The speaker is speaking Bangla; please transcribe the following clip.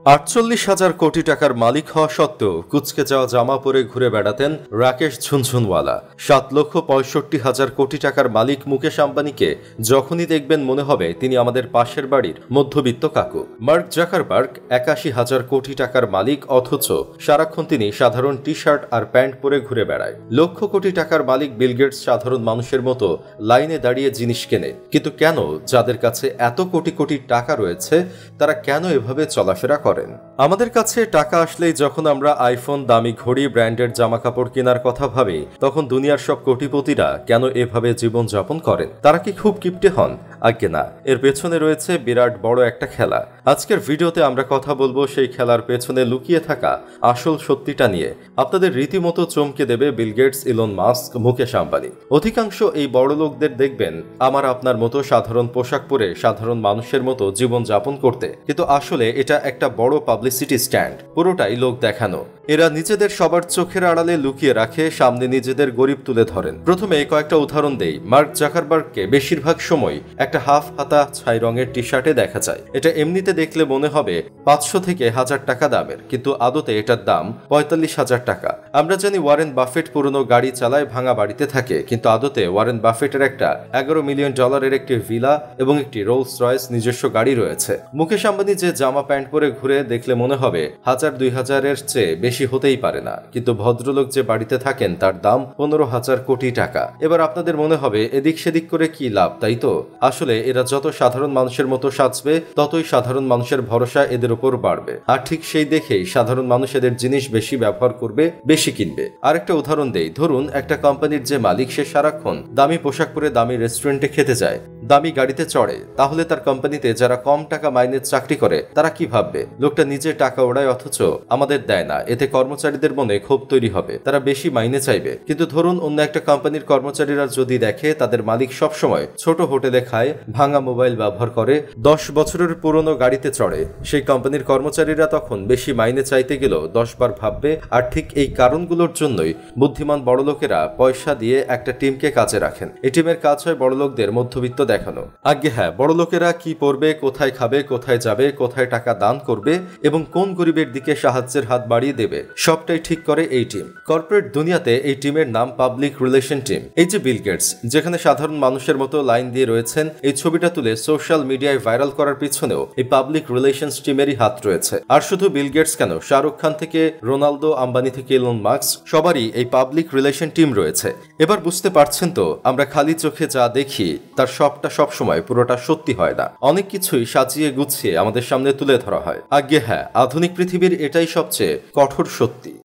৪৮,০০০ কোটি টাকার মালিক হওয়া সত্ত্বেও কুঁচকে যাওয়া জামা পরে ঘুরে বেড়াতেন রাকেশ ঝুনঝুনওয়ালা। ৭,৬৫,০০০ কোটি টাকার মালিক মুকেশ আম্বানিকে যখনই দেখবেন মনে হবে তিনি আমাদের পাশের বাড়ির মধ্যবিত্ত কাকু। মার্ক জাকারবার্গ ৮১,০০০ কোটি টাকার মালিক, অথচ সারাক্ষণ তিনি সাধারণ টি শার্ট আর প্যান্ট পরে ঘুরে বেড়ায়। লক্ষ কোটি টাকার মালিক বিল গেটস সাধারণ মানুষের মতো লাইনে দাঁড়িয়ে জিনিস কেনে। কিন্তু কেন যাদের কাছে এত কোটি কোটি টাকা রয়েছে তারা কেন এভাবে চলাফেরা করেন? আমাদের কাছে টাকা আসলেই যখন আমরা আইফোন, দামি ঘড়ি, ব্র্যান্ডের জামা কাপড় কেনার কথা ভাবি, তখন দুনিয়ার সব কোটিপতিরা কেন এভাবে জীবন যাপন করেন? তারা কি খুব কিপটে হন? আজ্ঞে না, এর পেছনে রয়েছে বিরাট বড় একটা খেলা। আজকের ভিডিওতে আমরা কথা বলবো সেই খেলার পেছনে লুকিয়ে থাকা আসল সত্যিটা নিয়ে। আপনাদের রীতিমতো চমকে দেবে Bill Gates, Elon Musk, Mukesh Ambani. অধিকাংশ এই বড় লোকদের দেখবেন আমার আপনার মতো সাধারণ পোশাক পরে সাধারণ মানুষের মতো জীবন যাপন করতে, কিন্তু আসলে এটা একটা বড় পাবলিসিটি স্ট্যান্ড, পুরোটাই লোক দেখানো। এরা নিজেদের সবার চোখের আড়ালে লুকিয়ে রাখে, সামনে নিজেদের গরিব তুলে ধরেন। প্রথমে কয়েকটা উদাহরণ দেই। মার্ক জাকারবার্গকে বেশিরভাগ সময় একটা হাফ হাতা ছাই রঙের টি শার্টে দেখা যায়। এটা এমনিতে দেখলে মনে হবে ৫০০ থেকে ১০০০ টাকা দামের, কিন্তু আদতে এটার দাম ৪৫,০০০ টাকা। আমরা জানি ওয়ারেন বাফেট পুরনো গাড়ি চালায়, ভাঙা বাড়িতে থাকে, কিন্তু আদতে ওয়ারেন বাফেটের একটা $১১ মিলিয়ন একটি ভিলা এবং একটি রোলস রয়েস নিজস্ব গাড়ি রয়েছে। মুকেশ আম্বানি যে জামা প্যান্ট পরে ঘুরে দেখলে মনে হবে ১,০০০-২,০০০-এর চেয়ে বেশি হতেই পারে না, কিন্তু ভদ্রলোক যে বাড়িতে থাকেন তার দাম ১৫,০০০ কোটি টাকা। এবার আপনাদের মনে হবে এদিক সেদিক করে কি লাভ, তাই তো? আসলে এরা যত সাধারণ মানুষের মতো সাজবে ততই সাধারণ মানুষের ভরসা এদের উপর বাড়বে, আর ঠিক সেই দেখেই সাধারণ মানুষ এদের জিনিস বেশি ব্যবহার করবে, বেশি কিনবে। আরেকটা উদাহরণ দেই। ধরুন একটা কোম্পানির যে মালিক, সে সারাক্ষণ দামি পোশাক পরে দামি রেস্টুরেন্টে খেতে যায়, দামি গাড়িতে চড়ে, তাহলে তার কোম্পানিতে যারা কম টাকা মাইনের চাকরি করে তারা কি ভাববে? লোকটা নিজে টাকা ওড়ায় অথচ আমাদের দেয় না। এতে কর্মচারীদের মনে ক্ষোভ তৈরি হবে, তারা বেশি মাইনে চাইবে। কিন্তু ধরুন অন্য একটা কোম্পানির কর্মচারীরা যদি দেখে তাদের মালিক সবসময় ছোট হোটেলে খায়, ভাঙা মোবাইল ব্যবহার করে, ১০ বছরের পুরনো গাড়িতে চড়ে, সেই কোম্পানির কর্মচারীরা তখন বেশি মাইনে চাইতে গেলেও ১০ বার ভাববে। আর ঠিক এই কারণগুলোর জন্যই বুদ্ধিমান বড়লোকেরা পয়সা দিয়ে একটা টিমকে কাজে রাখেন। এই টিমের কাজ হয় বড়লোকদের মধ্যবিত্ত দেখানো। আজ্ঞে হ্যাঁ, বড়লোকেরা কি পরবে, কোথায় খাবে, কোথায় যাবে, কোথায় টাকা দান করবে এবং কোন গরিবের দিকে সাহায্যের হাত বাড়িয়ে দেবে, সবটাই ঠিক করে এই টিম। কর্পোরেট দুনিয়াতে এই টিমের নাম পাবলিক রিলেশন টিম। এই যে বিল গেটস যেখানে সাধারণ মানুষের মতো লাইন দিয়ে রয়েছেন, এই ছবিটা তুলে সোশ্যাল মিডিয়ায় ভাইরাল করার পিছনেও এই পাবলিক রিলেশনস টিমেরই হাত রয়েছে। আর শুধু বিল গেটস কেন, শাহরুখ খান থেকে রোনালদো, আম্বানি থেকে ইলন মাস্ক, সবারই এই পাবলিক রিলেশন টিম রয়েছে। এবার বুঝতে পারছেন তো, আমরা খালি চোখে যা দেখি তার সবটা সবসময় পুরোটা সত্যি হয় না। অনেক কিছুই সাজিয়ে গুছিয়ে আমাদের সামনে তুলে ধরা হয়। আজ্ঞে হ্যাঁ, আধুনিক পৃথিবীর এটাই সবচেয়ে কঠোর সত্যি।